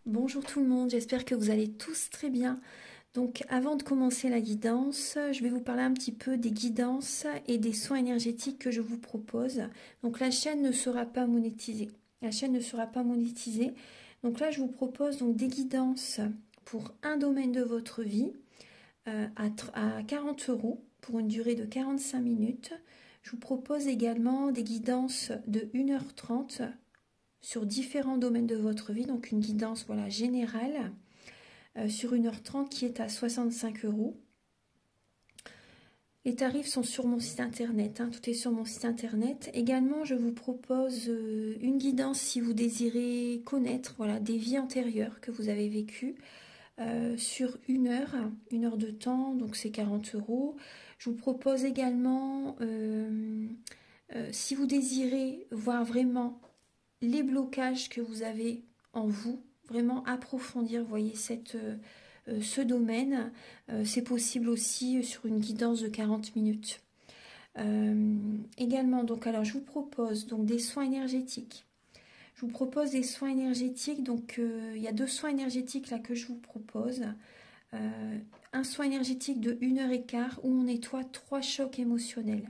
Bonjour tout le monde, j'espère que vous allez tous très bien. Donc avant de commencer la guidance, je vais vous parler un petit peu des guidances et des soins énergétiques que je vous propose. Donc la chaîne ne sera pas monétisée. La chaîne ne sera pas monétisée. Donc là je vous propose donc des guidances pour un domaine de votre vie à 40 € pour une durée de 45 minutes. Je vous propose également des guidances de 1h30 sur différents domaines de votre vie, donc une guidance voilà, générale sur 1h30 qui est à 65 €. Les tarifs sont sur mon site internet, hein, tout est sur mon site internet. Également, je vous propose une guidance si vous désirez connaître voilà, des vies antérieures que vous avez vécues sur une heure de temps, donc c'est 40 €. Je vous propose également, si vous désirez voir vraiment les blocages que vous avez en vous, vraiment approfondir, vous voyez, ce domaine, c'est possible aussi sur une guidance de 40 minutes. Également, donc, alors je vous propose donc des soins énergétiques. Je vous propose des soins énergétiques, donc il y a 2 soins énergétiques là que je vous propose. Un soin énergétique de 1h15 où on nettoie 3 chocs émotionnels.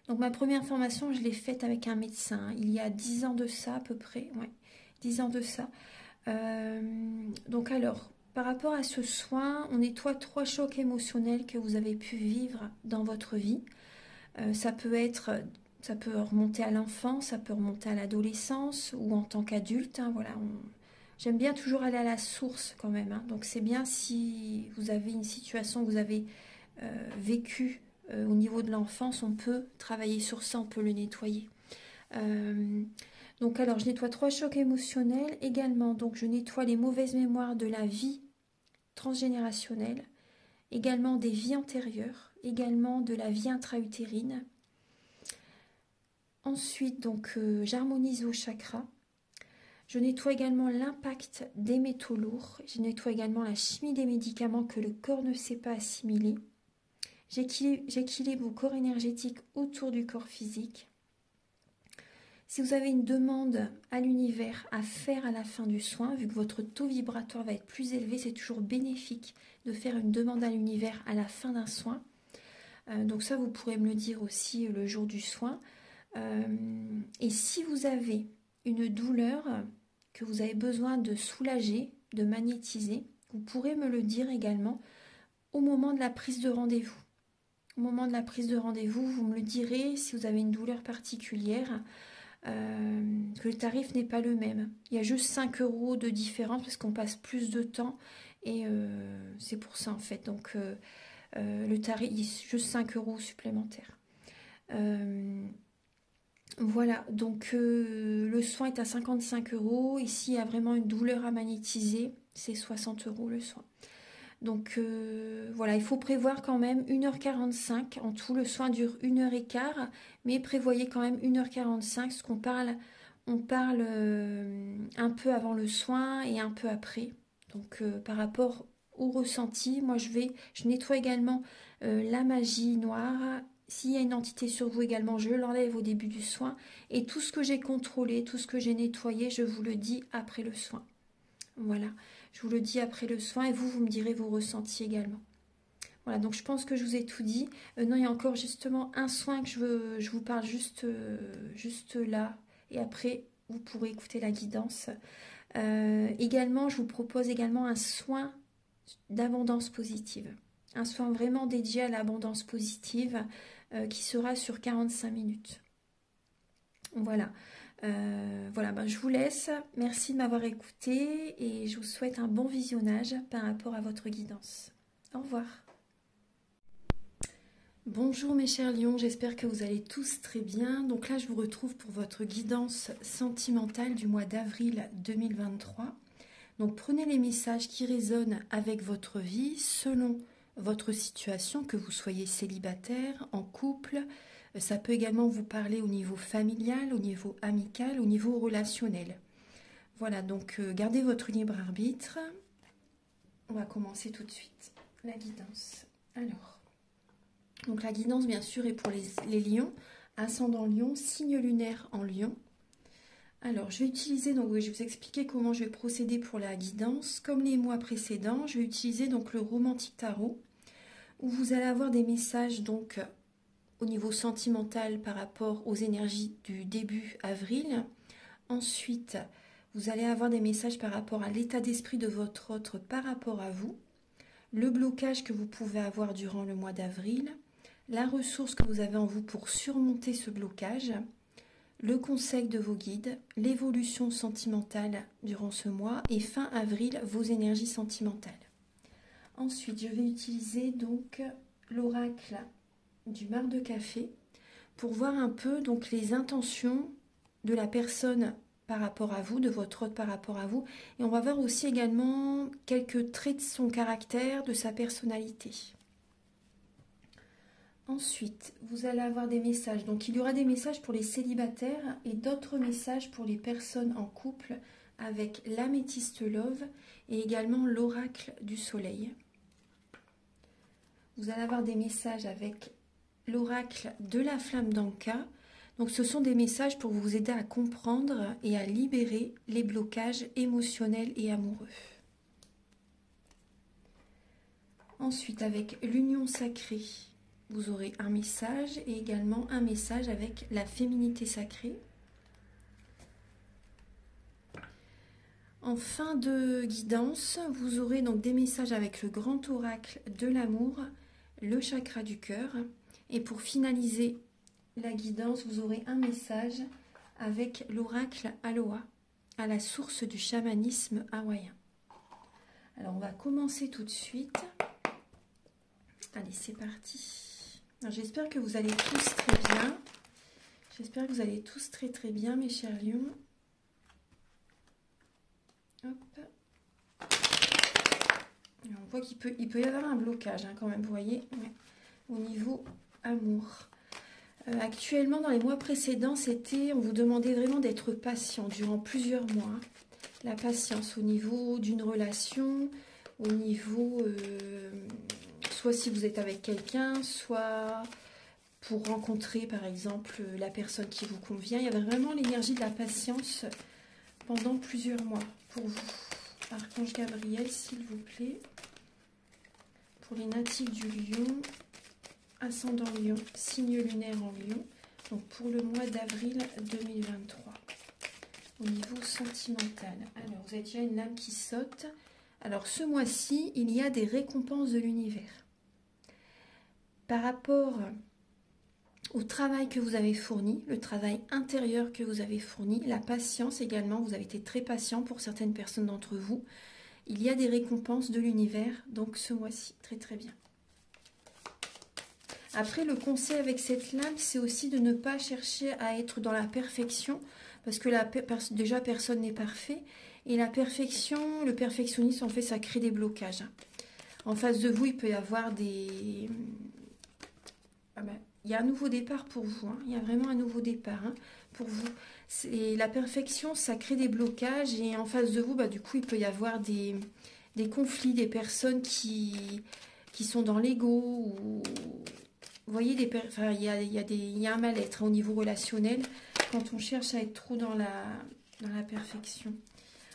Donc ma première formation, je l'ai faite avec un médecin, il y a 10 ans de ça à peu près, ouais, 10 ans de ça. Donc alors, par rapport à ce soin, on nettoie 3 chocs émotionnels que vous avez pu vivre dans votre vie. Ça peut remonter à l'enfance, ça peut remonter à l'adolescence ou en tant qu'adulte, hein, voilà. J'aime bien toujours aller à la source quand même, hein. Donc c'est bien si vous avez une situation que vous avez vécue au niveau de l'enfance, on peut travailler sur ça, on peut le nettoyer. Donc alors je nettoie 3 chocs émotionnels également, donc je nettoie les mauvaises mémoires de la vie transgénérationnelle, également des vies antérieures, également de la vie intra-utérine. Ensuite donc j'harmonise vos chakras. Je nettoie également l'impact des métaux lourds. Je nettoie également la chimie des médicaments que le corps ne sait pas assimiler. J'équilibre vos corps énergétiques autour du corps physique. Si vous avez une demande à l'univers à faire à la fin du soin, vu que votre taux vibratoire va être plus élevé, c'est toujours bénéfique de faire une demande à l'univers à la fin d'un soin. Donc ça, vous pourrez me le dire aussi le jour du soin. Et si vous avez une douleur que vous avez besoin de soulager, de magnétiser, vous pourrez me le dire également au moment de la prise de rendez-vous. Au moment de la prise de rendez-vous, vous me le direz si vous avez une douleur particulière, que le tarif n'est pas le même. Il y a juste 5 € de différence parce qu'on passe plus de temps et c'est pour ça en fait. Donc le tarif, il y a juste 5 € supplémentaires. Voilà, donc le soin est à 55 €. Ici, il y a vraiment une douleur à magnétiser, c'est 60 € le soin. Donc voilà, il faut prévoir quand même 1h45. En tout, le soin dure 1h15, mais prévoyez quand même 1h45, parce qu'on parle, on parle un peu avant le soin et un peu après. Donc par rapport au ressenti, moi je nettoie également la magie noire. S'il y a une entité sur vous également, je l'enlève au début du soin. Et tout ce que j'ai contrôlé, tout ce que j'ai nettoyé, je vous le dis après le soin. Voilà, je vous le dis après le soin et vous me direz vos ressentis également. Voilà, donc je pense que je vous ai tout dit. Non, il y a encore justement un soin que je vous parle juste là. Et après, vous pourrez écouter la guidance. Également, je vous propose également un soin d'abondance positive. Un soin vraiment dédié à l'abondance positive qui sera sur 45 minutes. Voilà. Voilà, ben, je vous laisse. Merci de m'avoir écouté et je vous souhaite un bon visionnage par rapport à votre guidance. Au revoir. Bonjour mes chers lions, j'espère que vous allez tous très bien. Donc là, je vous retrouve pour votre guidance sentimentale du mois d'avril 2023. Donc prenez les messages qui résonnent avec votre vie selon votre situation, que vous soyez célibataire, en couple. Ça peut également vous parler au niveau familial, au niveau amical, au niveau relationnel. Voilà, donc gardez votre libre arbitre. On va commencer tout de suite la guidance. Alors, donc la guidance bien sûr est pour les lions, ascendant lion, signe lunaire en lion. Alors, je vais utiliser, donc oui, je vais vous expliquer comment je vais procéder pour la guidance. Comme les mois précédents, je vais utiliser donc le Romantique Tarot, où vous allez avoir des messages donc au niveau sentimental par rapport aux énergies du début avril. Ensuite, vous allez avoir des messages par rapport à l'état d'esprit de votre autre par rapport à vous, le blocage que vous pouvez avoir durant le mois d'avril, la ressource que vous avez en vous pour surmonter ce blocage, le conseil de vos guides, l'évolution sentimentale durant ce mois et fin avril, vos énergies sentimentales. Ensuite, je vais utiliser donc l'oracle du marc de café pour voir un peu donc les intentions de la personne par rapport à vous, de votre hôte par rapport à vous. Et on va voir aussi également quelques traits de son caractère, de sa personnalité. Ensuite, vous allez avoir des messages. Donc, il y aura des messages pour les célibataires et d'autres messages pour les personnes en couple avec l'améthyste love et également l'oracle du soleil. Vous allez avoir des messages avec l'oracle de la flamme d'Anka. Donc, ce sont des messages pour vous aider à comprendre et à libérer les blocages émotionnels et amoureux. Ensuite, avec l'union sacrée, vous aurez un message et également un message avec la féminité sacrée. En fin de guidance, vous aurez donc des messages avec le grand oracle de l'amour, le chakra du cœur. Et pour finaliser la guidance, vous aurez un message avec l'oracle Aloha, à la source du chamanisme hawaïen. Alors, on va commencer tout de suite. Allez, c'est parti. J'espère que vous allez tous très bien. J'espère que vous allez tous très très bien, mes chers lions. Hop. Alors, on voit qu'il peut y avoir un blocage quand même, vous voyez, ouais, au niveau amour. Actuellement, dans les mois précédents, on vous demandait vraiment d'être patient durant plusieurs mois. La patience au niveau d'une relation, au niveau... soit si vous êtes avec quelqu'un, soit pour rencontrer par exemple la personne qui vous convient. Il y avait vraiment l'énergie de la patience pendant plusieurs mois pour vous. Archange Gabriel, s'il vous plaît. Pour les natifs du Lion, ascendant Lion, signe lunaire en Lion. Donc pour le mois d'avril 2023. Au niveau sentimental. Alors vous avez déjà une lame qui saute. Alors ce mois-ci, il y a des récompenses de l'univers. Par rapport au travail que vous avez fourni, le travail intérieur que vous avez fourni, la patience également, vous avez été très patient pour certaines personnes d'entre vous. Il y a des récompenses de l'univers, donc ce mois-ci, très très bien. Après, le conseil avec cette lame, c'est aussi de ne pas chercher à être dans la perfection, parce que déjà personne n'est parfait, et la perfection, le perfectionnisme, en fait, ça crée des blocages. En face de vous, il peut y avoir des... il y a un nouveau départ pour vous, il y a vraiment un nouveau départ pour vous. La perfection, ça crée des blocages et en face de vous, du coup, il peut y avoir des conflits, des personnes qui sont dans l'ego. Ou... Vous voyez, il y a un mal-être au niveau relationnel quand on cherche à être trop dans la perfection.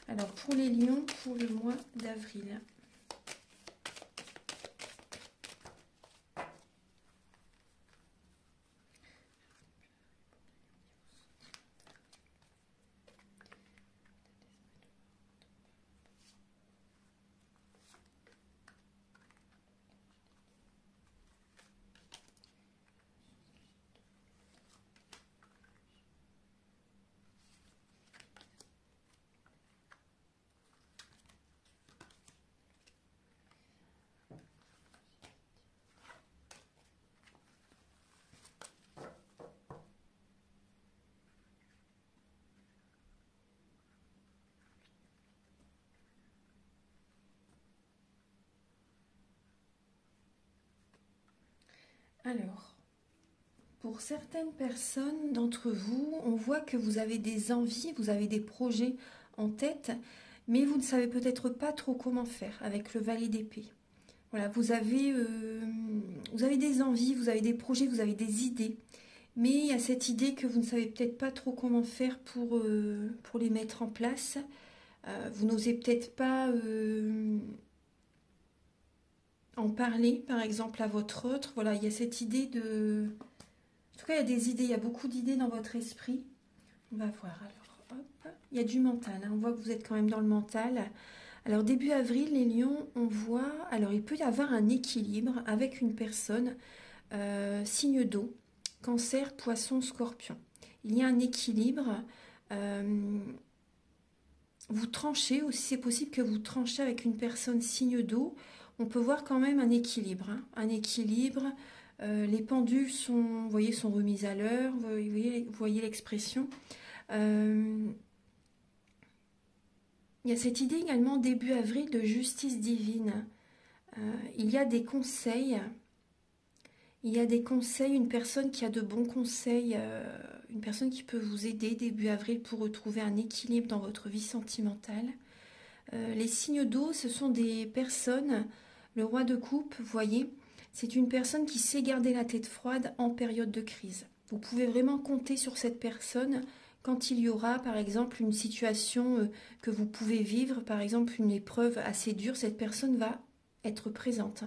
Alors, pour les lions, pour le mois d'avril. Alors, pour certaines personnes d'entre vous, on voit que vous avez des envies, vous avez des projets en tête, mais vous ne savez peut-être pas trop comment faire avec le valet d'épée. Voilà, vous avez des envies, vous avez des projets, vous avez des idées, Mais il y a cette idée que vous ne savez peut-être pas trop comment faire pour les mettre en place. Vous n'osez peut-être pas en parler, par exemple, à votre autre. Voilà, il y a cette idée de... En tout cas, il y a des idées, il y a beaucoup d'idées dans votre esprit. On va voir, alors, hop. Il y a du mental, hein. On voit que vous êtes quand même dans le mental. Alors, début avril, les lions, on voit... Alors, il peut y avoir un équilibre avec une personne, signe d'eau, cancer, poisson, scorpion. Il y a un équilibre. Vous tranchez, aussi c'est possible que vous tranchez avec une personne signe d'eau. On peut voir quand même un équilibre, hein. Un équilibre. Les pendules sont, vous voyez, sont remises à l'heure. Vous voyez l'expression. Il y a cette idée également début avril de justice divine. Il y a des conseils. Il y a des conseils, une personne qui a de bons conseils, une personne qui peut vous aider début avril pour retrouver un équilibre dans votre vie sentimentale. Les signes d'eau, ce sont des personnes, le roi de coupe, vous voyez, c'est une personne qui sait garder la tête froide en période de crise. Vous pouvez vraiment compter sur cette personne quand il y aura, par exemple, une situation que vous pouvez vivre, par exemple, une épreuve assez dure, cette personne va être présente.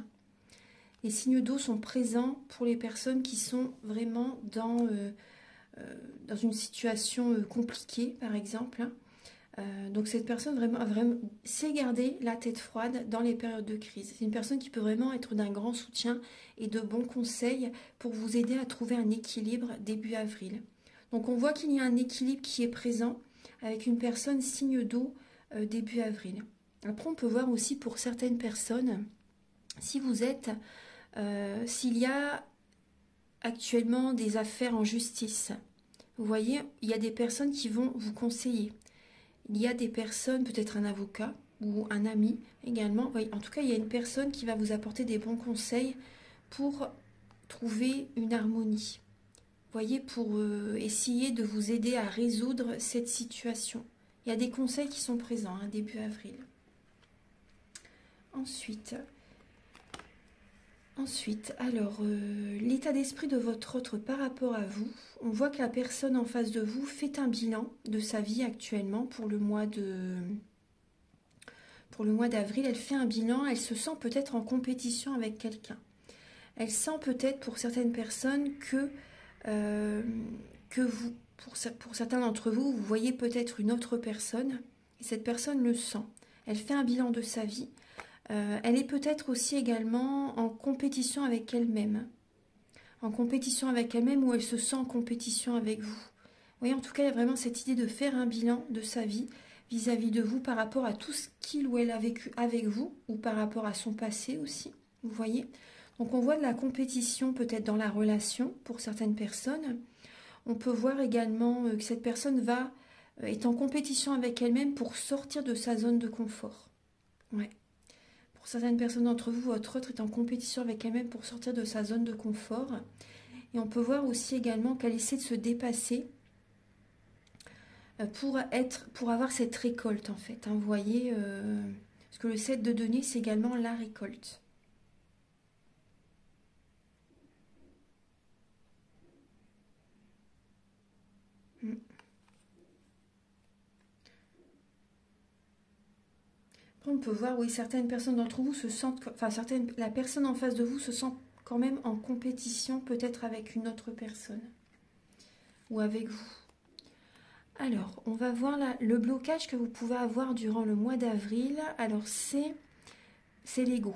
Les signes d'eau sont présents pour les personnes qui sont vraiment dans une situation compliquée, par exemple. Donc cette personne vraiment sait garder la tête froide dans les périodes de crise. C'est une personne qui peut vraiment être d'un grand soutien et de bons conseils pour vous aider à trouver un équilibre début avril. Donc on voit qu'il y a un équilibre qui est présent avec une personne signe d'eau début avril. Après on peut voir aussi pour certaines personnes, si vous êtes, s'il y a actuellement des affaires en justice, vous voyez, il y a des personnes qui vont vous conseiller. Il y a des personnes, peut-être un avocat ou un ami également. En tout cas, il y a une personne qui va vous apporter des bons conseils pour trouver une harmonie. Vous voyez, pour essayer de vous aider à résoudre cette situation. Il y a des conseils qui sont présents, hein, début avril. Ensuite, alors, l'état d'esprit de votre autre par rapport à vous. On voit que la personne en face de vous fait un bilan de sa vie actuellement pour le mois d'avril. Elle fait un bilan, elle se sent peut-être en compétition avec quelqu'un. Elle sent peut-être pour certaines personnes que vous, pour certains d'entre vous, vous voyez peut-être une autre personne et cette personne le sent. Elle fait un bilan de sa vie. Elle est peut-être aussi également en compétition avec elle-même. En compétition avec elle-même ou elle se sent en compétition avec vous. Vous voyez, en tout cas, il y a vraiment cette idée de faire un bilan de sa vie vis-à-vis de vous par rapport à tout ce qu'il ou elle a vécu avec vous ou par rapport à son passé aussi. Vous voyez ? Donc on voit de la compétition peut-être dans la relation pour certaines personnes. On peut voir également que cette personne est en compétition avec elle-même pour sortir de sa zone de confort. Ouais. Pour certaines personnes d'entre vous, votre autre est en compétition avec elle-même pour sortir de sa zone de confort. Et on peut voir aussi également qu'elle essaie de se dépasser pour avoir cette récolte en fait. Hein, vous voyez, parce que le 7 de denier, c'est également la récolte. On peut voir, oui, certaines personnes d'entre vous se sentent, la personne en face de vous se sent quand même en compétition, peut-être avec une autre personne ou avec vous. Alors, on va voir là, le blocage que vous pouvez avoir durant le mois d'avril. Alors, c'est l'ego.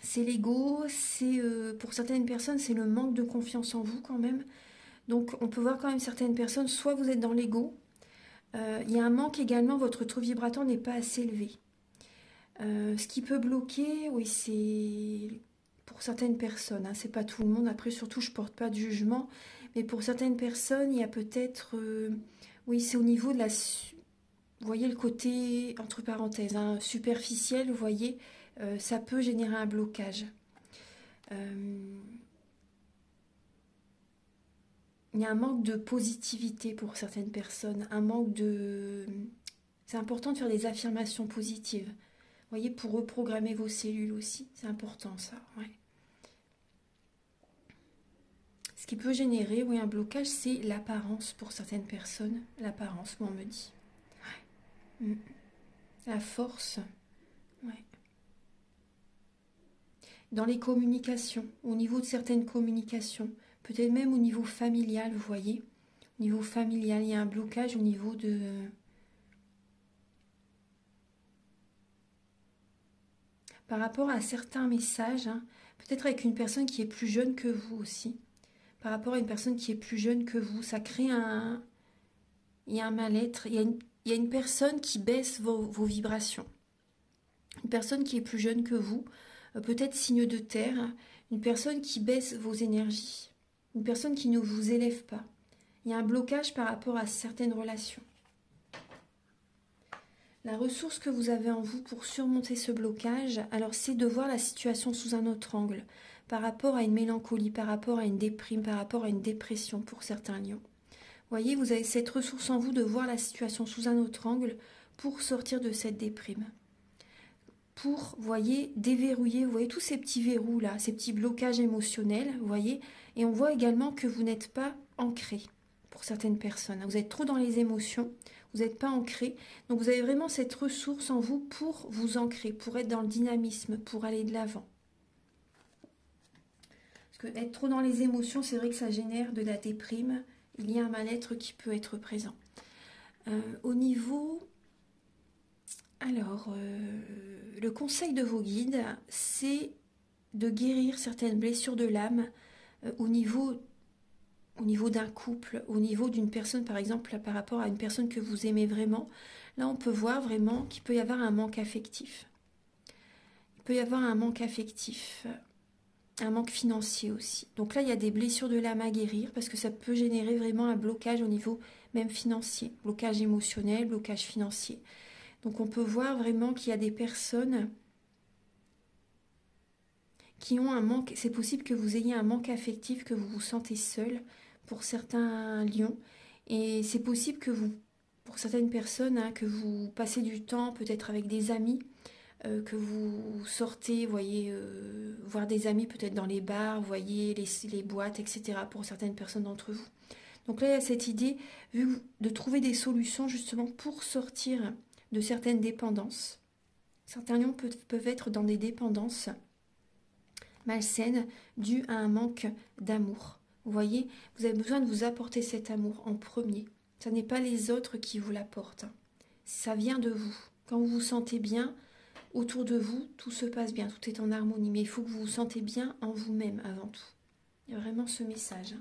C'est l'ego, pour certaines personnes, c'est le manque de confiance en vous quand même. Donc, on peut voir quand même certaines personnes, soit vous êtes dans l'ego, il y a un manque également, votre taux vibratoire n'est pas assez élevé. Ce qui peut bloquer, oui, c'est pour certaines personnes, hein, c'est pas tout le monde. Après, surtout, je porte pas de jugement, mais pour certaines personnes, il y a peut-être, oui, c'est au niveau de vous voyez le côté, entre parenthèses, hein, superficiel, vous voyez, ça peut générer un blocage. Il y a un manque de positivité pour certaines personnes, un manque de... C'est important de faire des affirmations positives. Vous voyez, pour reprogrammer vos cellules aussi, c'est important ça, ouais. Ce qui peut générer, oui, un blocage, c'est l'apparence pour certaines personnes. L'apparence, moi, on me dit. Ouais. La force. Ouais. Dans les communications, au niveau de certaines communications, peut-être même au niveau familial, vous voyez. Au niveau familial, il y a un blocage au niveau de... Par rapport à certains messages, hein, peut-être avec une personne qui est plus jeune que vous aussi. Par rapport à une personne qui est plus jeune que vous, ça crée un... Il y a un mal-être, il y a une personne qui baisse vos vibrations. Une personne qui est plus jeune que vous, peut-être signe de terre, une personne qui baisse vos énergies, une personne qui ne vous élève pas. Il y a un blocage par rapport à certaines relations. La ressource que vous avez en vous pour surmonter ce blocage, alors c'est de voir la situation sous un autre angle, par rapport à une mélancolie, par rapport à une déprime, par rapport à une dépression pour certains lions. Voyez, vous avez cette ressource en vous de voir la situation sous un autre angle pour sortir de cette déprime. Pour, voyez, déverrouiller, vous voyez tous ces petits verrous là, ces petits blocages émotionnels, vous voyez, et on voit également que vous n'êtes pas ancré pour certaines personnes. Vous êtes trop dans les émotions, vous n'êtes pas ancré, donc vous avez vraiment cette ressource en vous pour vous ancrer, pour être dans le dynamisme, pour aller de l'avant. Parce que être trop dans les émotions, c'est vrai que ça génère de la déprime, il y a un mal-être qui peut être présent. Au niveau... Alors, le conseil de vos guides, c'est de guérir certaines blessures de l'âme au niveau d'un couple, au niveau d'une personne, par exemple, par rapport à une personne que vous aimez vraiment. Là, on peut voir vraiment qu'il peut y avoir un manque affectif. Il peut y avoir un manque affectif, un manque financier aussi. Donc là, il y a des blessures de l'âme à guérir parce que ça peut générer vraiment un blocage au niveau même financier. Blocage émotionnel, blocage financier. Donc on peut voir vraiment qu'il y a des personnes qui ont un manque. C'est possible que vous ayez un manque affectif, que vous vous sentez seul pour certains lions. Et c'est possible que vous, pour certaines personnes, hein, que vous passez du temps peut-être avec des amis, que vous sortez, voyez, voir des amis peut-être dans les bars, voyez, les boîtes, etc. pour certaines personnes d'entre vous. Donc là, il y a cette idée de trouver des solutions justement pour sortir de certaines dépendances. Certains lions peuvent être dans des dépendances malsaines dues à un manque d'amour. Vous voyez, vous avez besoin de vous apporter cet amour en premier. Ce n'est pas les autres qui vous l'apportent. Ça vient de vous. Quand vous vous sentez bien, autour de vous, tout se passe bien, tout est en harmonie. Mais il faut que vous vous sentez bien en vous-même avant tout. Il y a vraiment ce message.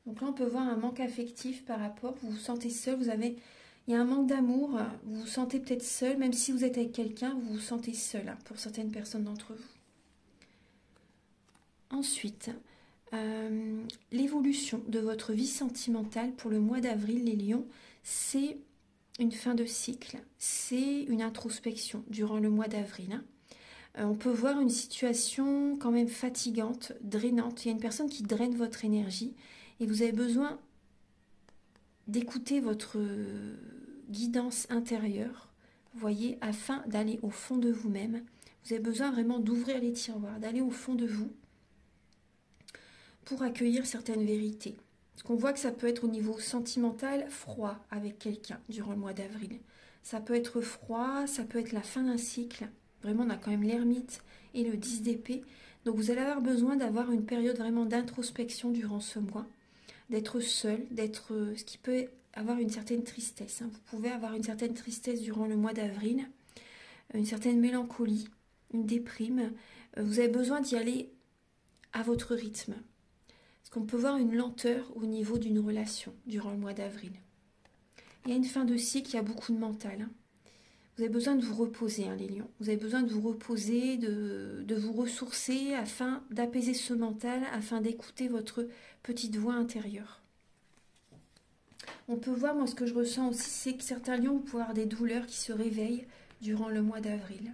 Donc là, on peut voir un manque affectif par rapport, vous vous sentez seul, il y a un manque d'amour, vous vous sentez peut-être seul, même si vous êtes avec quelqu'un, vous vous sentez seul, hein, pour certaines personnes d'entre vous. Ensuite, l'évolution de votre vie sentimentale pour le mois d'avril, les lions, c'est une fin de cycle, c'est une introspection durant le mois d'avril. Hein. On peut voir une situation quand même fatigante, drainante. Il y a une personne qui draine votre énergie et vous avez besoin d'écouter votre guidance intérieure, vous voyez, afin d'aller au fond de vous-même. Vous avez besoin vraiment d'ouvrir les tiroirs, d'aller au fond de vous pour accueillir certaines vérités. Parce qu'on voit que ça peut être au niveau sentimental froid avec quelqu'un durant le mois d'avril. Ça peut être froid, ça peut être la fin d'un cycle. Vraiment, on a quand même l'ermite et le 10 d'épée. Donc vous allez avoir besoin d'avoir une période vraiment d'introspection durant ce mois. D'être seul, ce qui peut avoir une certaine tristesse. Hein. Vous pouvez avoir une certaine tristesse durant le mois d'avril, une certaine mélancolie, une déprime. Vous avez besoin d'y aller à votre rythme. Parce qu'on peut voir une lenteur au niveau d'une relation durant le mois d'avril. Il y a une fin de cycle, il y a beaucoup de mental. Hein. Vous avez besoin de vous reposer, hein, les lions. Vous avez besoin de vous reposer, de vous ressourcer afin d'apaiser ce mental, afin d'écouter votre petite voix intérieure. On peut voir, moi ce que je ressens aussi, c'est que certains lions peuvent avoir des douleurs qui se réveillent durant le mois d'avril.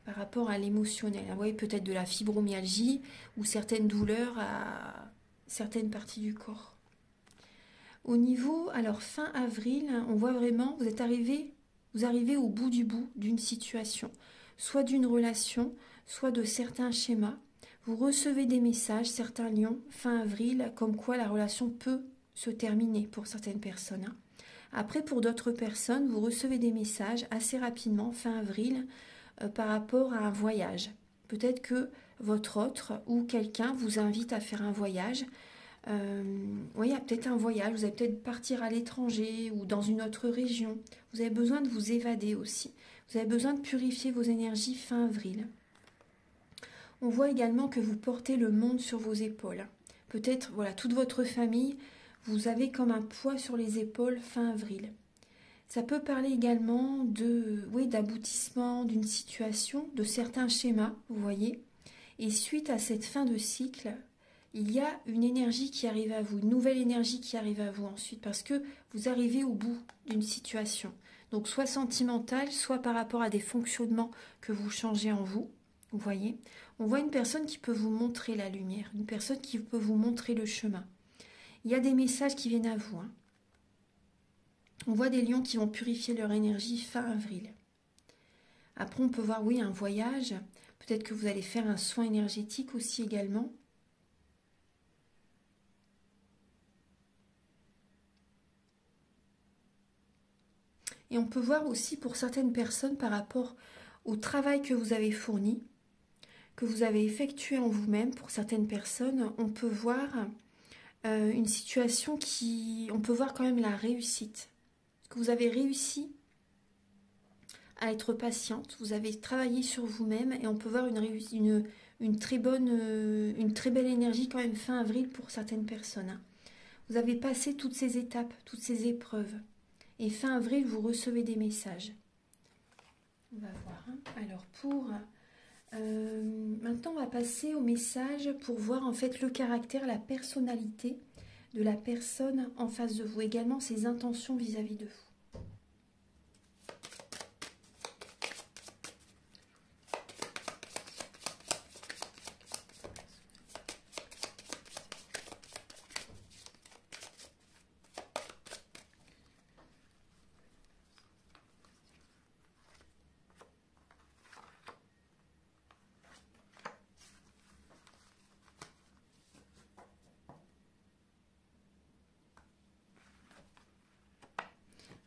Par rapport à l'émotionnel. Vous voyez, peut-être de la fibromyalgie ou certaines douleurs à certaines parties du corps. Au niveau, alors fin avril, on voit vraiment, vous arrivez au bout du bout d'une situation, soit d'une relation, soit de certains schémas. Vous recevez des messages, certains lions, fin avril, comme quoi la relation peut se terminer pour certaines personnes, hein. Après, pour d'autres personnes, vous recevez des messages assez rapidement, fin avril, par rapport à un voyage. Peut-être que votre autre ou quelqu'un vous invite à faire un voyage. Oui, il y a peut-être un voyage, vous allez peut-être partir à l'étranger ou dans une autre région. Vous avez besoin de vous évader aussi. Vous avez besoin de purifier vos énergies fin avril. On voit également que vous portez le monde sur vos épaules. Peut-être, voilà, toute votre famille, vous avez comme un poids sur les épaules fin avril. Ça peut parler également oui, d'aboutissement d'une situation, de certains schémas, vous voyez. Et suite à cette fin de cycle, il y a une énergie qui arrive à vous, une nouvelle énergie qui arrive à vous ensuite, parce que vous arrivez au bout d'une situation. Donc soit sentimentale, soit par rapport à des fonctionnements que vous changez en vous, vous voyez. On voit une personne qui peut vous montrer la lumière, une personne qui peut vous montrer le chemin. Il y a des messages qui viennent à vous, hein. On voit des lions qui vont purifier leur énergie fin avril. Après, on peut voir, oui, un voyage. Peut-être que vous allez faire un soin énergétique aussi également. Et on peut voir aussi pour certaines personnes par rapport au travail que vous avez fourni, que vous avez effectué en vous-même. Pour certaines personnes, on peut voir une situation on peut voir quand même la réussite. Que vous avez réussi à être patiente, vous avez travaillé sur vous-même et on peut voir une très belle énergie quand même fin avril pour certaines personnes, hein. Vous avez passé toutes ces étapes, toutes ces épreuves et fin avril vous recevez des messages. On va voir, hein. Alors maintenant on va passer au message pour voir en fait le caractère, la personnalité de la personne en face de vous, également ses intentions vis-à-vis de vous.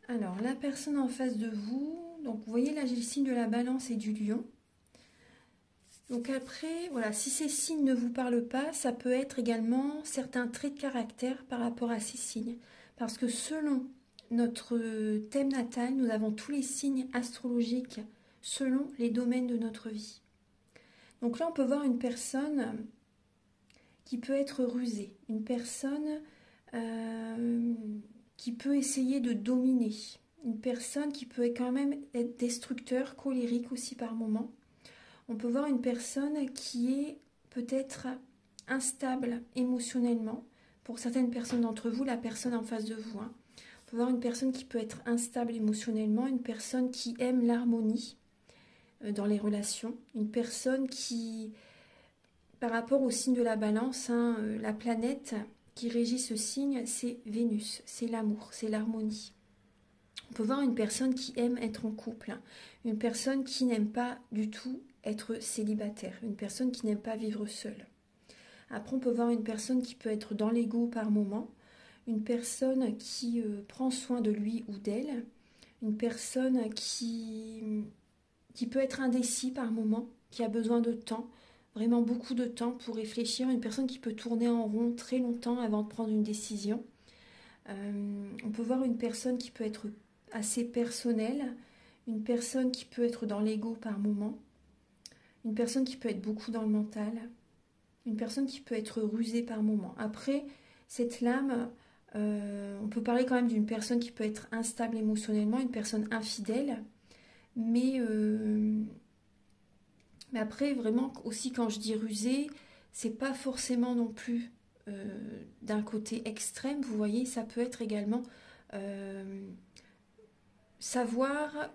Alors, la personne en face de vous, donc vous voyez là j'ai le signe de la balance et du lion. Donc après, voilà, si ces signes ne vous parlent pas, ça peut être également certains traits de caractère par rapport à ces signes. Parce que selon notre thème natal, nous avons tous les signes astrologiques selon les domaines de notre vie. Donc là, on peut voir une personne qui peut être rusée, une personne qui peut essayer de dominer, une personne qui peut quand même être destructeur, colérique aussi par moment. On peut voir une personne qui est peut-être instable émotionnellement. Pour certaines personnes d'entre vous, la personne en face de vous, hein. On peut voir une personne qui peut être instable émotionnellement, une personne qui aime l'harmonie dans les relations, une personne qui, par rapport au signe de la balance, hein, la planète qui régit ce signe, c'est Vénus, c'est l'amour, c'est l'harmonie. On peut voir une personne qui aime être en couple, hein, une personne qui n'aime pas du tout être célibataire, une personne qui n'aime pas vivre seule. Après, on peut voir une personne qui peut être dans l'ego par moment, une personne qui prend soin de lui ou d'elle, une personne qui peut être indécis par moment, qui a besoin de temps, vraiment beaucoup de temps pour réfléchir, une personne qui peut tourner en rond très longtemps avant de prendre une décision. On peut voir une personne qui peut être assez personnelle, une personne qui peut être dans l'ego par moment, une personne qui peut être beaucoup dans le mental, une personne qui peut être rusée par moment. Après, cette lame, on peut parler quand même d'une personne qui peut être instable émotionnellement, une personne infidèle, mais après, vraiment, aussi quand je dis rusée, c'est pas forcément non plus d'un côté extrême, vous voyez, ça peut être également savoir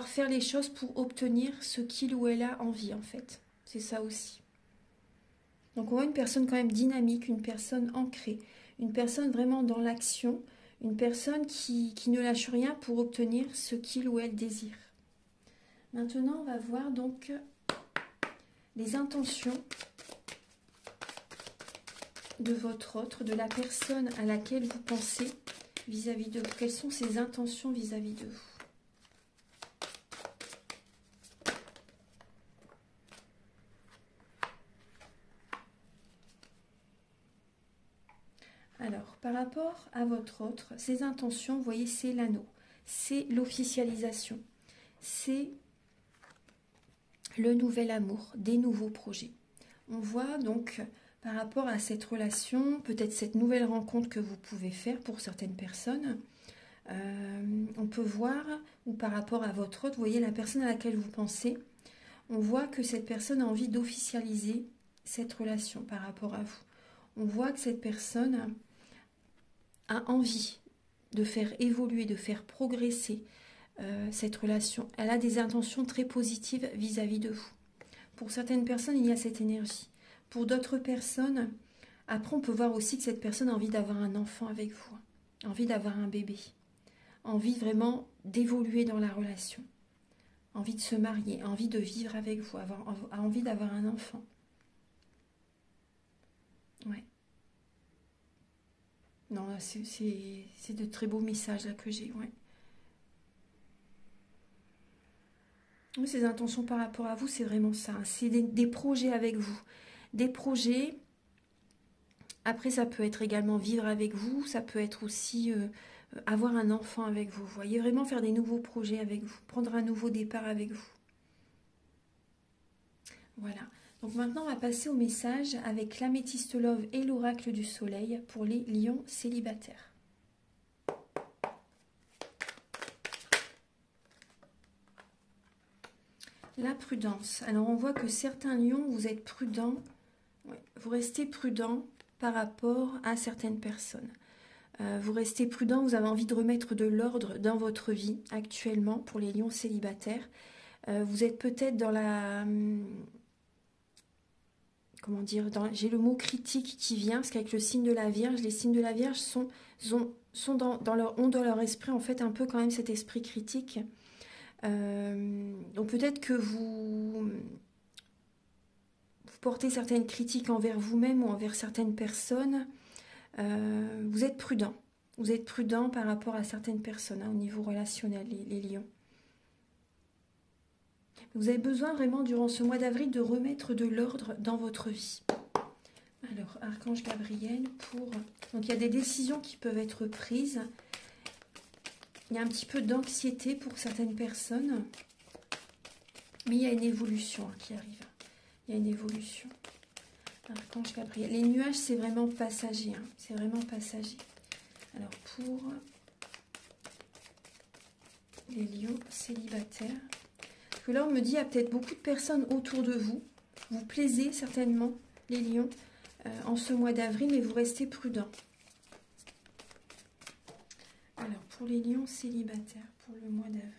faire les choses pour obtenir ce qu'il ou elle a envie, en fait. C'est ça aussi. Donc on voit une personne quand même dynamique, une personne ancrée, une personne vraiment dans l'action, une personne qui ne lâche rien pour obtenir ce qu'il ou elle désire. Maintenant, on va voir donc les intentions de votre autre, de la personne à laquelle vous pensez vis-à-vis de vous. Quelles sont ses intentions vis-à-vis de vous? Alors, par rapport à votre autre, ses intentions, vous voyez, c'est l'anneau, c'est l'officialisation, c'est le nouvel amour, des nouveaux projets. On voit donc, par rapport à cette relation, peut-être cette nouvelle rencontre que vous pouvez faire pour certaines personnes, on peut voir, ou par rapport à votre autre, vous voyez la personne à laquelle vous pensez, on voit que cette personne a envie d'officialiser cette relation par rapport à vous. On voit que cette personne a envie de faire évoluer, de faire progresser cette relation. Elle a des intentions très positives vis-à-vis de vous. Pour certaines personnes, il y a cette énergie. Pour d'autres personnes, après on peut voir aussi que cette personne a envie d'avoir un enfant avec vous, envie d'avoir un bébé, envie vraiment d'évoluer dans la relation, envie de se marier, envie de vivre avec vous, a envie d'avoir un enfant. Ouais. Non, c'est de très beaux messages là que j'ai, ouais. Oui, ces intentions par rapport à vous, c'est vraiment ça. C'est des projets avec vous. Des projets. Après, ça peut être également vivre avec vous. Ça peut être aussi avoir un enfant avec vous. Vous voyez, vraiment faire des nouveaux projets avec vous. Prendre un nouveau départ avec vous. Voilà. Donc maintenant, on va passer au message avec l'améthyste love et l'oracle du soleil pour les lions célibataires. La prudence. Alors, on voit que certains lions, vous êtes prudents. Ouais, vous restez prudent par rapport à certaines personnes. Vous restez prudent, vous avez envie de remettre de l'ordre dans votre vie actuellement pour les lions célibataires. Vous êtes peut-être dans la... comment dire, j'ai le mot critique qui vient, parce qu'avec le signe de la Vierge, les signes de la Vierge ont dans leur esprit en fait un peu quand même cet esprit critique. Donc peut-être que vous portez certaines critiques envers vous-même ou envers certaines personnes. Vous êtes prudent. Vous êtes prudent par rapport à certaines personnes au niveau relationnel, les lions. Vous avez besoin vraiment durant ce mois d'avril de remettre de l'ordre dans votre vie. Alors, Archange Gabriel pour... Donc il y a des décisions qui peuvent être prises. Il y a un petit peu d'anxiété pour certaines personnes. Mais il y a une évolution qui arrive. Il y a une évolution. Archange Gabriel. Les nuages, c'est vraiment passager. C'est vraiment passager. Alors, pour les lions célibataires. Parce que là, on me dit, il y a peut-être beaucoup de personnes autour de vous. Vous plaisez certainement, les lions, en ce mois d'avril, mais vous restez prudents. Alors, pour les lions célibataires, pour le mois d'avril.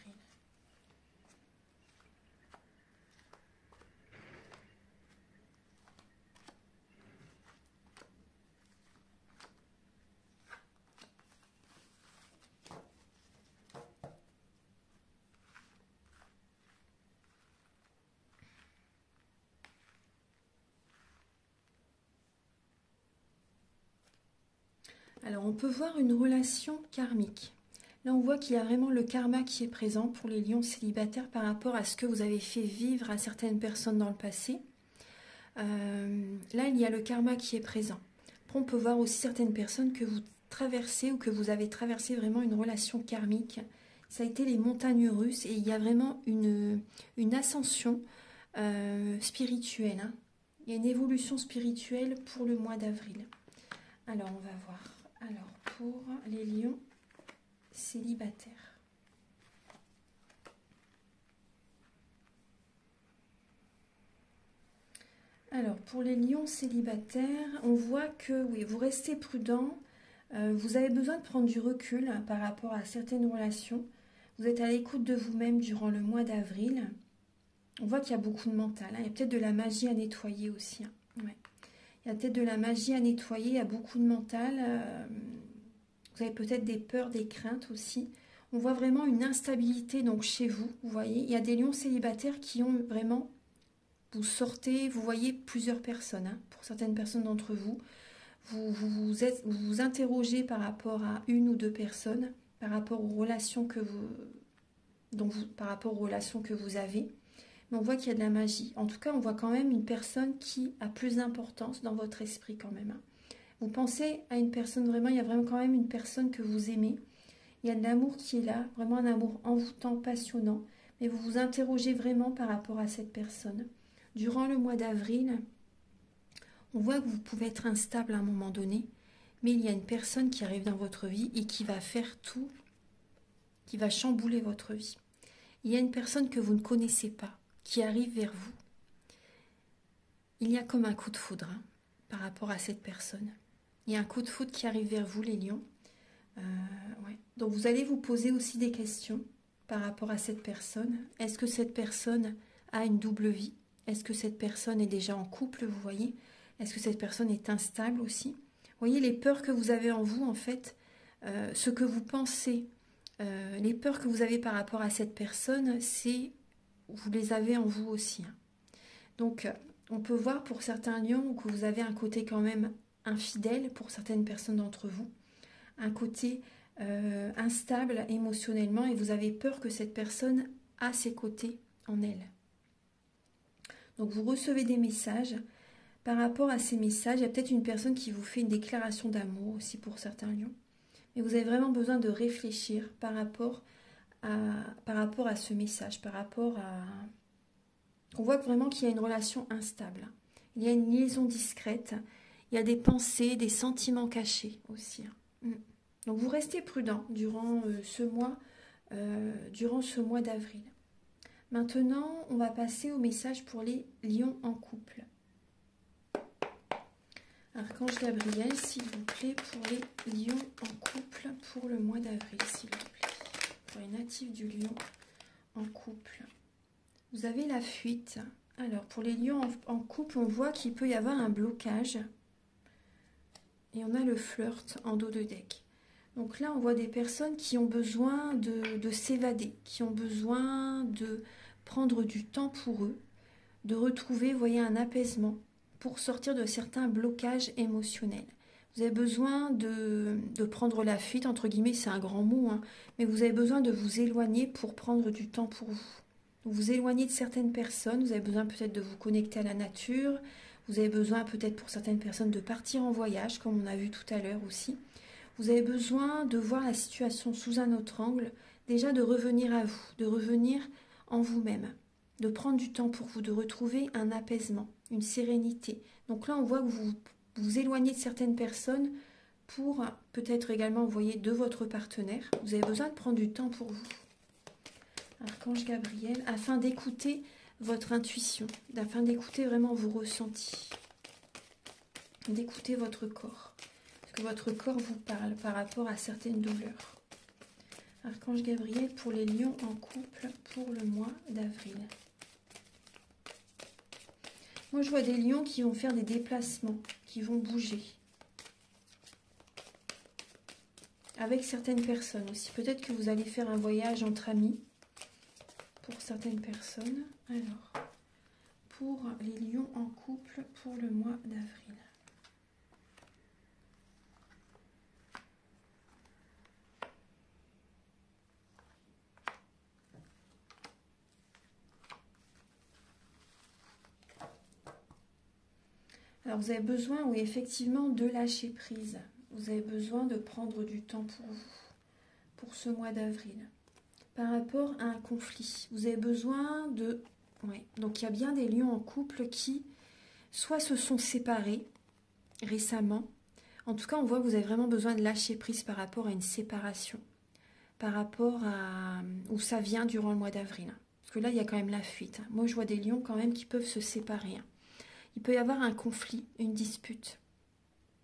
Alors, on peut voir une relation karmique. Là, on voit qu'il y a vraiment le karma qui est présent pour les lions célibataires par rapport à ce que vous avez fait vivre à certaines personnes dans le passé. Là, il y a le karma qui est présent. Après, on peut voir aussi certaines personnes que vous traversez ou que vous avez traversé vraiment une relation karmique. Ça a été les montagnes russes et il y a vraiment une ascension spirituelle. Il y a une évolution spirituelle pour le mois d'avril. Alors, on va voir. Alors, pour les lions célibataires. Alors, pour les lions célibataires, on voit que, oui, vous restez prudent. Vous avez besoin de prendre du recul par rapport à certaines relations. Vous êtes à l'écoute de vous-même durant le mois d'avril. On voit qu'il y a beaucoup de mental. Il y a peut-être de la magie à nettoyer aussi. Ouais. Il y a peut-être de la magie à nettoyer, il y a beaucoup de mental. Vous avez peut-être des peurs, des craintes aussi. On voit vraiment une instabilité donc chez vous. Vous voyez, il y a des lions célibataires qui ont vraiment... Vous sortez, vous voyez plusieurs personnes. Pour certaines personnes d'entre vous, vous vous interrogez par rapport à une ou deux personnes, par rapport aux relations que par rapport aux relations que vous avez. Mais on voit qu'il y a de la magie. En tout cas, on voit quand même une personne qui a plus d'importance dans votre esprit quand même. Vous pensez à une personne vraiment, il y a vraiment quand même une personne que vous aimez. Il y a de l'amour qui est là, vraiment un amour envoûtant, passionnant. Mais vous vous interrogez vraiment par rapport à cette personne. Durant le mois d'avril, on voit que vous pouvez être instable à un moment donné, mais il y a une personne qui arrive dans votre vie et qui va faire tout, qui va chambouler votre vie. Il y a une personne que vous ne connaissez pas, qui arrive vers vous. Il y a comme un coup de foudre par rapport à cette personne. Il y a un coup de foudre qui arrive vers vous, les lions. Ouais. Donc vous allez vous poser aussi des questions par rapport à cette personne. Est-ce que cette personne a une double vie? Est-ce que cette personne est déjà en couple, vous voyez? Est-ce que cette personne est instable aussi? Vous voyez les peurs que vous avez en vous, en fait, ce que vous pensez, les peurs que vous avez par rapport à cette personne, vous les avez en vous aussi. Donc, on peut voir pour certains lions que vous avez un côté quand même infidèle pour certaines personnes d'entre vous, un côté instable émotionnellement et vous avez peur que cette personne a ses côtés en elle. Donc, vous recevez des messages. Par rapport à ces messages, il y a peut-être une personne qui vous fait une déclaration d'amour aussi pour certains lions. Mais vous avez vraiment besoin de réfléchir par rapport à ce message, par rapport à... On voit vraiment qu'il y a une relation instable. Il y a une liaison discrète. Il y a des pensées, des sentiments cachés aussi. Donc vous restez prudent durant ce mois d'avril. Maintenant, on va passer au message pour les lions en couple. Archange Gabriel, s'il vous plaît, pour les lions en couple pour le mois d'avril, s'il vous plaît. Pour les natifs du lion en couple. Vous avez la fuite. Alors, pour les lions en couple, on voit qu'il peut y avoir un blocage. Et on a le flirt en dos de deck. Donc là, on voit des personnes qui ont besoin de s'évader, qui ont besoin de prendre du temps pour eux, de retrouver, vous voyez, un apaisement pour sortir de certains blocages émotionnels. Vous avez besoin de prendre la fuite, entre guillemets, c'est un grand mot, mais vous avez besoin de vous éloigner pour prendre du temps pour vous. Vous éloignez de certaines personnes, vous avez besoin peut-être de vous connecter à la nature, vous avez besoin peut-être pour certaines personnes de partir en voyage, comme on a vu tout à l'heure aussi. Vous avez besoin de voir la situation sous un autre angle, déjà de revenir à vous, de revenir en vous-même, de prendre du temps pour vous, de retrouver un apaisement, une sérénité. Donc là, on voit que vous vous éloignez de certaines personnes pour peut-être également, vous voyez, de votre partenaire. Vous avez besoin de prendre du temps pour vous. Archange Gabriel, afin d'écouter votre intuition, afin d'écouter vraiment vos ressentis, d'écouter votre corps, parce que votre corps vous parle par rapport à certaines douleurs. Archange Gabriel pour les lions en couple pour le mois d'avril. Moi, je vois des lions qui vont faire des déplacements, qui vont bouger. Avec certaines personnes aussi. Peut-être que vous allez faire un voyage entre amis. Pour certaines personnes. Alors, pour les lions en couple pour le mois d'avril. Alors, vous avez besoin, oui, effectivement, de lâcher prise. Vous avez besoin de prendre du temps pour vous, pour ce mois d'avril. Par rapport à un conflit, vous avez besoin de... Ouais. Donc, il y a bien des lions en couple qui, soit se sont séparés récemment. En tout cas, on voit que vous avez vraiment besoin de lâcher prise par rapport à une séparation. Par rapport à où ça vient durant le mois d'avril. Parce que là, il y a quand même la fuite. Moi, je vois des lions quand même qui peuvent se séparer. Il peut y avoir un conflit, une dispute.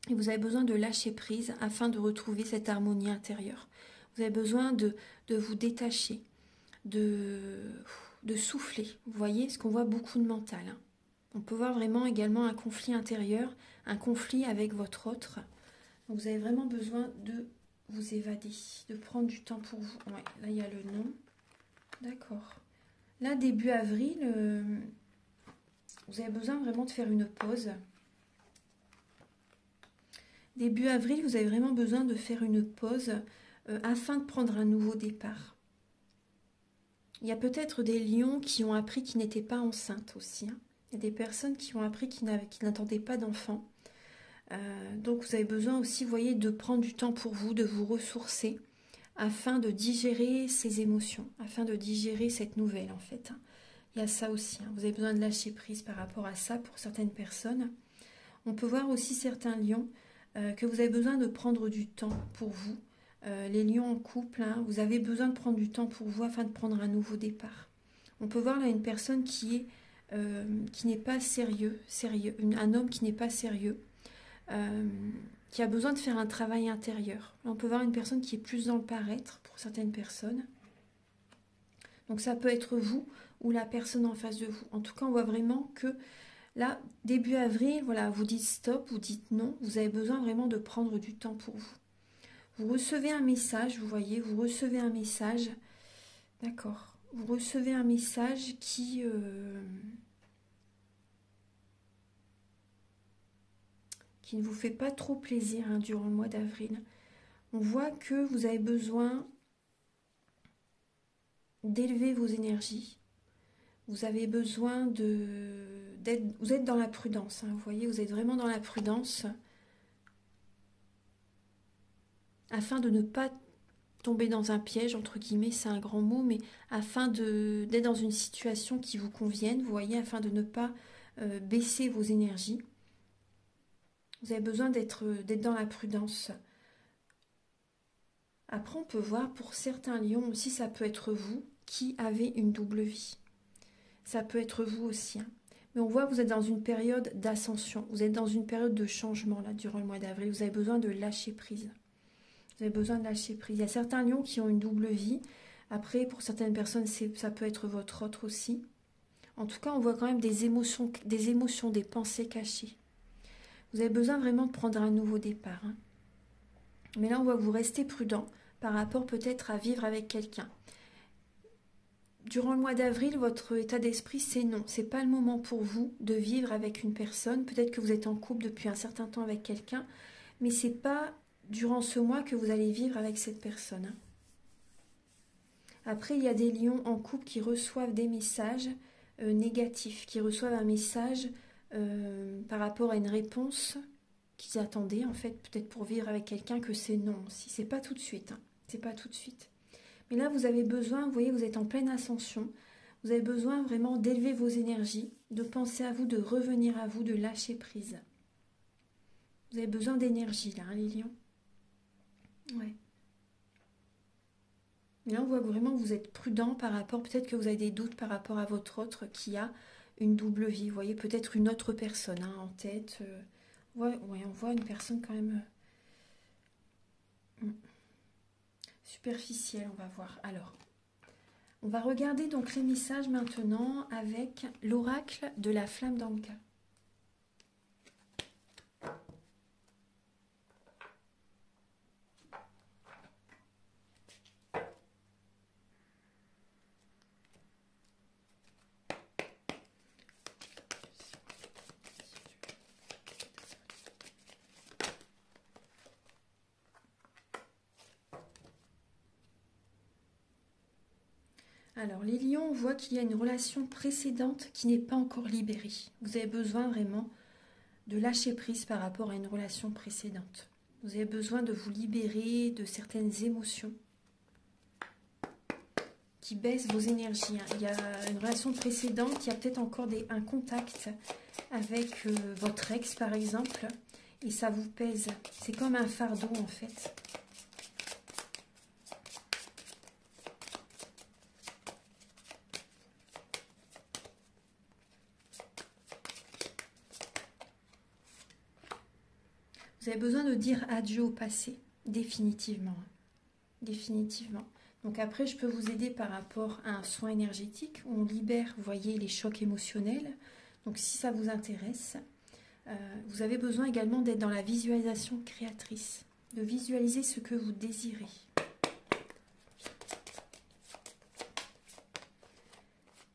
Et vous avez besoin de lâcher prise afin de retrouver cette harmonie intérieure. Vous avez besoin de vous détacher, de souffler. Vous voyez, ce qu'on voit beaucoup de mental. On peut voir vraiment également un conflit intérieur, un conflit avec votre autre. Donc vous avez vraiment besoin de vous évader, de prendre du temps pour vous. Ouais, là, il y a le nom. D'accord. Là, début avril, vous avez besoin vraiment de faire une pause. Début avril, vous avez vraiment besoin de faire une pause afin de prendre un nouveau départ. Il y a peut-être des lions qui ont appris qu'ils n'étaient pas enceintes aussi, hein. Il y a des personnes qui ont appris qu'ils n'attendaient pas d'enfants. Donc vous avez besoin aussi, vous voyez, de prendre du temps pour vous, de vous ressourcer, afin de digérer ces émotions, afin de digérer cette nouvelle en fait, hein. Il y a ça aussi, hein. Vous avez besoin de lâcher prise par rapport à ça pour certaines personnes. On peut voir aussi certains lions que vous avez besoin de prendre du temps pour vous. Les lions en couple, hein, vous avez besoin de prendre du temps pour vous afin de prendre un nouveau départ. On peut voir là une personne qui n'est pas sérieux, un homme qui n'est pas sérieux, qui a besoin de faire un travail intérieur. Là, on peut voir une personne qui est plus dans le paraître pour certaines personnes. Donc ça peut être vous ou la personne en face de vous. En tout cas, on voit vraiment que là, début avril, voilà, vous dites stop, vous dites non. Vous avez besoin vraiment de prendre du temps pour vous. Vous recevez un message, vous voyez, vous recevez un message. D'accord. Vous recevez un message qui ne vous fait pas trop plaisir, hein, durant le mois d'avril. On voit que vous avez besoin d'élever vos énergies. Vous avez besoin vous êtes dans la prudence, hein, vous voyez, vous êtes vraiment dans la prudence afin de ne pas tomber dans un piège, entre guillemets, c'est un grand mot, mais afin d'être dans une situation qui vous convienne, vous voyez, afin de ne pas baisser vos énergies. Vous avez besoin d'être dans la prudence. Après, on peut voir pour certains lions aussi, ça peut être vous qui avez une double vie. Ça peut être vous aussi, hein. Mais on voit que vous êtes dans une période d'ascension. Vous êtes dans une période de changement, là, durant le mois d'avril. Vous avez besoin de lâcher prise. Vous avez besoin de lâcher prise. Il y a certains lions qui ont une double vie. Après, pour certaines personnes, ça peut être votre autre aussi. En tout cas, on voit quand même des émotions, des pensées cachées. Vous avez besoin vraiment de prendre un nouveau départ, hein. Mais là, on voit que vous restez prudent par rapport peut-être à vivre avec quelqu'un. Durant le mois d'avril, votre état d'esprit, c'est non. C'est pas le moment pour vous de vivre avec une personne. Peut-être que vous êtes en couple depuis un certain temps avec quelqu'un, mais c'est pas durant ce mois que vous allez vivre avec cette personne, hein. Après, il y a des lions en couple qui reçoivent des messages négatifs, qui reçoivent un message par rapport à une réponse qu'ils attendaient, en fait, peut-être pour vivre avec quelqu'un, que c'est non. Si c'est pas tout de suite, hein. C'est pas tout de suite. Mais là, vous avez besoin, vous voyez, vous êtes en pleine ascension. Vous avez besoin vraiment d'élever vos énergies, de penser à vous, de revenir à vous, de lâcher prise. Vous avez besoin d'énergie, là, hein, les lions. Ouais. Et là, on voit vraiment que vous êtes prudent par rapport, peut-être que vous avez des doutes par rapport à votre autre qui a une double vie. Vous voyez, peut-être une autre personne, hein, en tête. Ouais, on voit une personne quand même superficielle, on va voir. Alors, on va regarder donc les messages maintenant avec l'oracle de la flamme d'Anka. Alors, les lions, on voit qu'il y a une relation précédente qui n'est pas encore libérée. Vous avez besoin vraiment de lâcher prise par rapport à une relation précédente. Vous avez besoin de vous libérer de certaines émotions qui baissent vos énergies, hein. Il y a une relation précédente, il y a peut-être encore un contact avec votre ex, par exemple, et ça vous pèse. C'est comme un fardeau, en fait. Vous avez besoin de dire adieu au passé, définitivement. Définitivement. Donc après, je peux vous aider par rapport à un soin énergétique où on libère, vous voyez, les chocs émotionnels. Donc si ça vous intéresse, vous avez besoin également d'être dans la visualisation créatrice, de visualiser ce que vous désirez.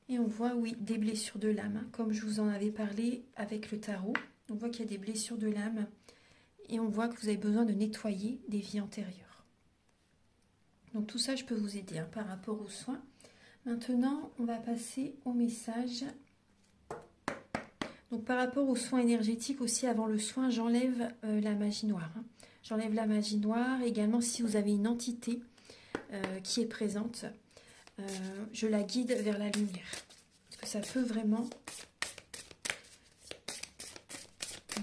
Et on voit, oui, des blessures de l'âme, hein, comme je vous en avais parlé avec le tarot. On voit qu'il y a des blessures de l'âme. et on voit que vous avez besoin de nettoyer des vies antérieures. Donc tout ça, je peux vous aider hein, par rapport aux soins. Maintenant, on va passer au message. Donc par rapport aux soins énergétiques aussi, avant le soin, j'enlève la magie noire. Hein. J'enlève la magie noire. Également, si vous avez une entité qui est présente, je la guide vers la lumière. Parce que ça peut vraiment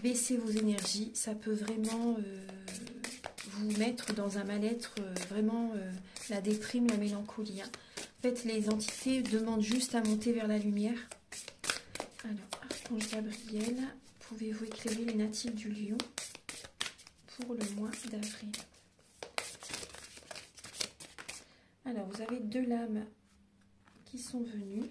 baisser vos énergies. Ça peut vraiment vous mettre dans un mal-être, vraiment la déprime, la mélancolie. Hein. En fait, les entités demandent juste à monter vers la lumière. Alors, Archange Gabriel, pouvez-vous éclairer les natifs du Lion pour le mois d'avril? Alors, vous avez deux lames qui sont venues.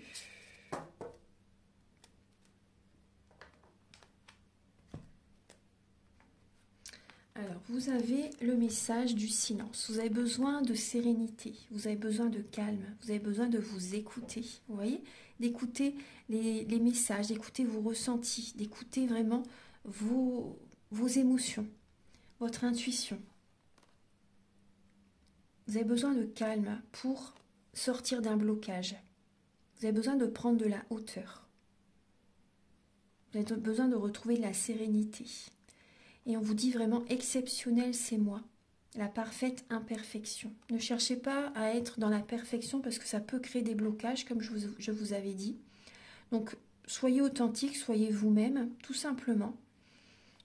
Alors, vous avez le message du silence. Vous avez besoin de sérénité, vous avez besoin de calme, vous avez besoin de vous écouter. Vous voyez, d'écouter les messages, d'écouter vos ressentis, d'écouter vraiment vos émotions, votre intuition. Vous avez besoin de calme pour sortir d'un blocage. Vous avez besoin de prendre de la hauteur. Vous avez besoin de retrouver de la sérénité. Et on vous dit vraiment exceptionnel, c'est moi. La parfaite imperfection. Ne cherchez pas à être dans la perfection parce que ça peut créer des blocages, comme je vous avais dit. Donc, soyez authentique, soyez vous-même, tout simplement.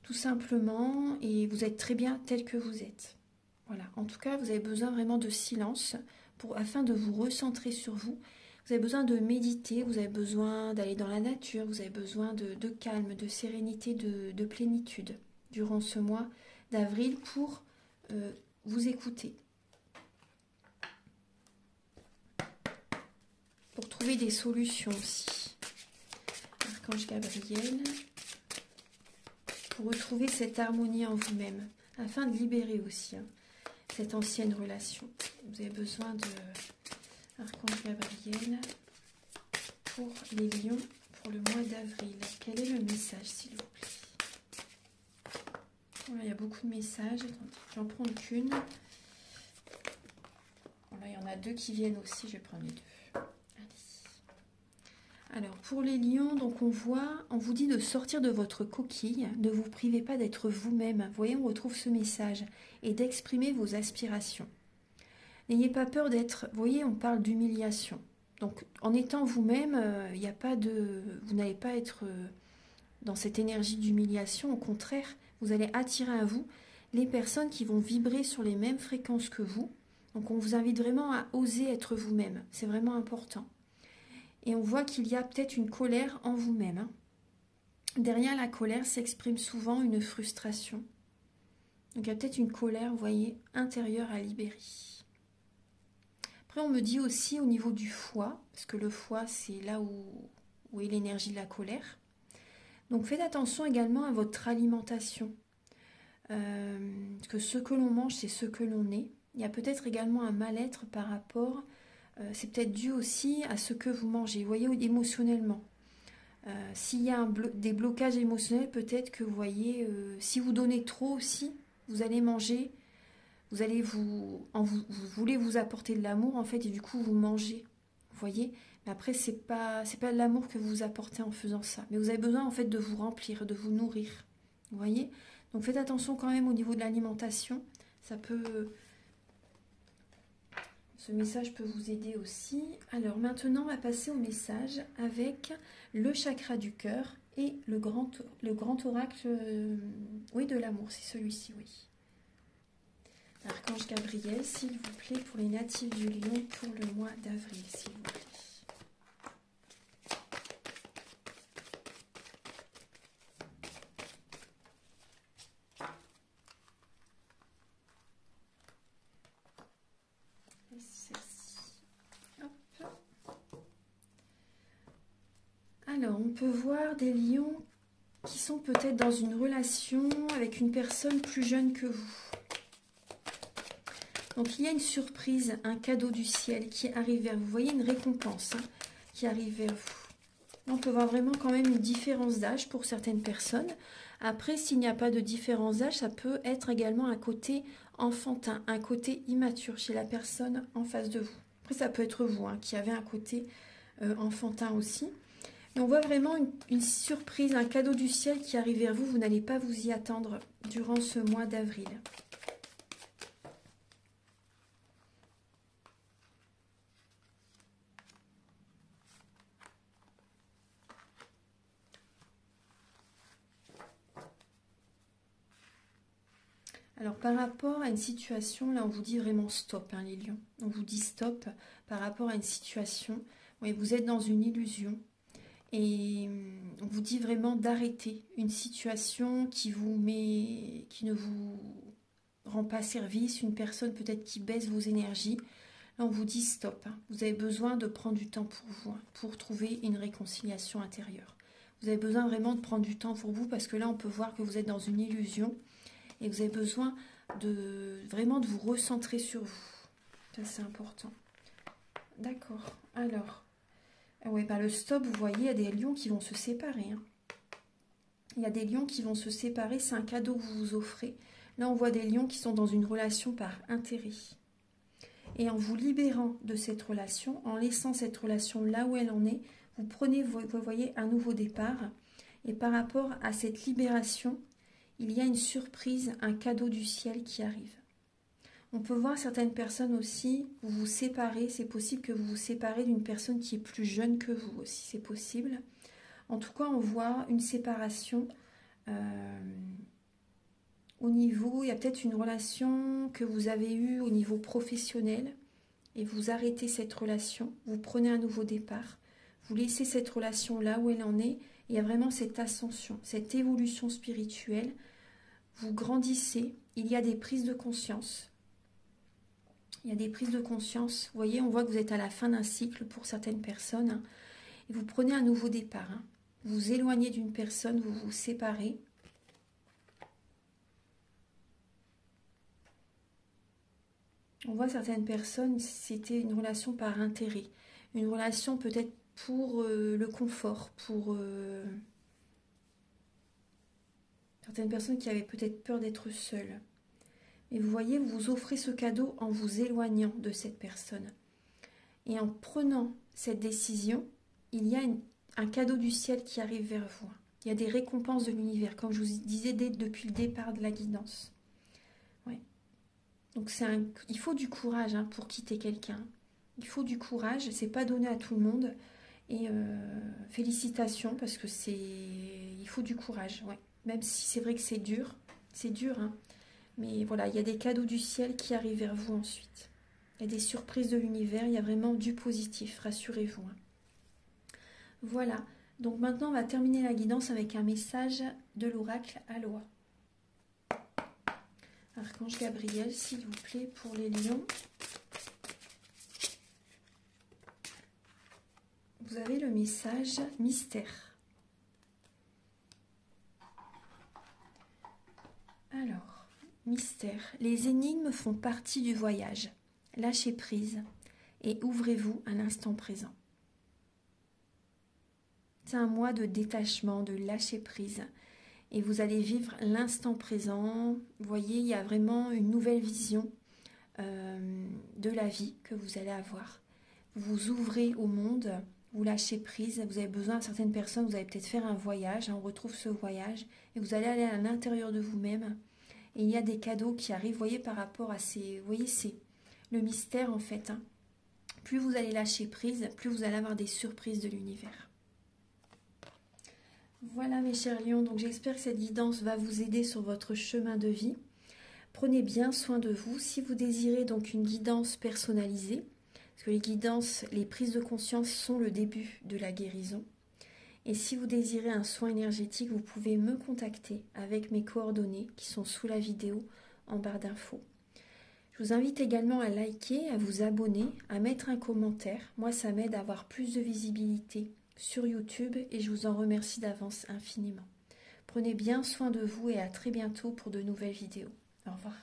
Tout simplement, et vous êtes très bien tel que vous êtes. Voilà. En tout cas, vous avez besoin vraiment de silence afin de vous recentrer sur vous. Vous avez besoin de méditer, vous avez besoin d'aller dans la nature, vous avez besoin de calme, de sérénité, de plénitude durant ce mois d'avril pour vous écouter. Pour trouver des solutions aussi. Archange Gabriel. Pour retrouver cette harmonie en vous-même. Afin de libérer aussi hein, cette ancienne relation. Vous avez besoin de Archange Gabriel pour les lions pour le mois d'avril. Quel est le message s'il vous plaît? Voilà, il y a beaucoup de messages. J'en prends qu'une. Voilà, il y en a deux qui viennent aussi. Je vais prendre les deux. Allez. Alors, pour les lions, donc on vous dit de sortir de votre coquille. Ne vous privez pas d'être vous-même. Vous voyez, on retrouve ce message. Et d'exprimer vos aspirations. N'ayez pas peur d'être... Vous voyez, on parle d'humiliation. Donc, en étant vous-même, il n'y a pas de... Vous n'allez pas être dans cette énergie d'humiliation. Au contraire, vous allez attirer à vous les personnes qui vont vibrer sur les mêmes fréquences que vous. Donc, on vous invite vraiment à oser être vous-même. C'est vraiment important. Et on voit qu'il y a peut-être une colère en vous-même. Hein. Derrière la colère s'exprime souvent une frustration. Donc, il y a peut-être une colère, vous voyez, intérieure à libérer. Après, on me dit aussi au niveau du foie, parce que le foie, c'est là où est l'énergie de la colère. Donc, faites attention également à votre alimentation. Parce que ce que l'on mange, c'est ce que l'on est. Il y a peut-être également un mal-être par rapport... c'est peut-être dû aussi à ce que vous mangez. Vous voyez, émotionnellement. S'il y a des blocages émotionnels, peut-être que vous voyez... si vous donnez trop aussi, vous allez manger... Vous allez vous voulez vous apporter de l'amour en fait et du coup vous mangez, vous voyez. Mais après c'est pas de l'amour que vous apportez en faisant ça. Mais vous avez besoin en fait de vous remplir, de vous nourrir, vous voyez. Donc faites attention quand même au niveau de l'alimentation. Ça peut, ce message peut vous aider aussi. Alors maintenant on va passer au message avec le chakra du cœur et le grand oracle, oui de l'amour, c'est celui-ci, oui. Archange Gabriel, s'il vous plaît, pour les natifs du Lion pour le mois d'avril, s'il vous plaît. Et celle-ci. Hop. Alors, on peut voir des lions qui sont peut-être dans une relation avec une personne plus jeune que vous. Donc, il y a une surprise, un cadeau du ciel qui arrive vers vous. Vous voyez une récompense hein, qui arrive vers vous. On peut voir vraiment quand même une différence d'âge pour certaines personnes. Après, s'il n'y a pas de différence d'âge, ça peut être également un côté enfantin, un côté immature chez la personne en face de vous. Après, ça peut être vous qui avez un côté enfantin aussi. Et on voit vraiment une surprise, un cadeau du ciel qui arrive vers vous. Vous n'allez pas vous y attendre durant ce mois d'avril. Alors par rapport à une situation, là on vous dit vraiment stop les lions. On vous dit stop par rapport à une situation. Oui, vous êtes dans une illusion. Et on vous dit vraiment d'arrêter une situation qui ne vous rend pas service, une personne peut-être qui baisse vos énergies. Là, on vous dit stop. Vous avez besoin de prendre du temps pour vous, pour trouver une réconciliation intérieure. Vous avez besoin vraiment de prendre du temps pour vous parce que là, on peut voir que vous êtes dans une illusion et vous avez besoin vraiment de vous recentrer sur vous. Ça, c'est important. D'accord. Alors... Oui, le stop, vous voyez, il y a des lions qui vont se séparer. Il y a des lions qui vont se séparer, c'est un cadeau que vous vous offrez. Là, on voit des lions qui sont dans une relation par intérêt. Et en vous libérant de cette relation, en laissant cette relation là où elle en est, vous prenez, vous voyez, un nouveau départ. Et par rapport à cette libération, il y a une surprise, un cadeau du ciel qui arrive. On peut voir certaines personnes aussi, vous vous séparez, c'est possible que vous vous séparez d'une personne qui est plus jeune que vous aussi, c'est possible. En tout cas, on voit une séparation au niveau, il y a peut-être une relation que vous avez eue au niveau professionnel et vous arrêtez cette relation, vous prenez un nouveau départ, vous laissez cette relation là où elle en est, et il y a vraiment cette ascension, cette évolution spirituelle, vous grandissez, il y a des prises de conscience. Il y a des prises de conscience. Vous voyez, on voit que vous êtes à la fin d'un cycle pour certaines personnes. Et vous prenez un nouveau départ. Vous vous éloignez d'une personne, vous vous séparez. On voit certaines personnes, c'était une relation par intérêt. Une relation peut-être pour le confort, pour certaines personnes qui avaient peut-être peur d'être seules. Et vous voyez, vous vous offrez ce cadeau en vous éloignant de cette personne. Et en prenant cette décision, il y a un cadeau du ciel qui arrive vers vous. Il y a des récompenses de l'univers, comme je vous disais depuis le départ de la guidance. Ouais. Donc il faut du courage pour quitter quelqu'un. Il faut du courage, c'est pas donné à tout le monde. Et félicitations, parce que il faut du courage. Ouais. Même si c'est vrai que c'est dur. C'est dur, mais voilà, il y a des cadeaux du ciel qui arrivent vers vous ensuite. Il y a des surprises de l'univers, il y a vraiment du positif, rassurez-vous. Voilà, donc maintenant on va terminer la guidance avec un message de l'oracle Aloha. Archange Gabriel, s'il vous plaît, pour les lions. Vous avez le message mystère. Alors, mystère. Les énigmes font partie du voyage. Lâchez prise et ouvrez-vous à l'instant présent. C'est un mois de détachement, de lâcher prise. Et vous allez vivre l'instant présent. Vous voyez, il y a vraiment une nouvelle vision de la vie que vous allez avoir. Vous vous ouvrez au monde, vous lâchez prise. Vous avez besoin, certaines personnes, vous allez peut-être faire un voyage. On retrouve ce voyage et vous allez aller à l'intérieur de vous-même. Et il y a des cadeaux qui arrivent, vous voyez, par rapport à ces... Vous voyez, c'est le mystère, en fait. Plus vous allez lâcher prise, plus vous allez avoir des surprises de l'univers. Voilà mes chers lions, donc j'espère que cette guidance va vous aider sur votre chemin de vie. Prenez bien soin de vous. Si vous désirez donc une guidance personnalisée, parce que les guidances, les prises de conscience sont le début de la guérison. Et si vous désirez un soin énergétique, vous pouvez me contacter avec mes coordonnées qui sont sous la vidéo en barre d'infos. Je vous invite également à liker, à vous abonner, à mettre un commentaire. Moi, ça m'aide à avoir plus de visibilité sur YouTube et je vous en remercie d'avance infiniment. Prenez bien soin de vous et à très bientôt pour de nouvelles vidéos. Au revoir.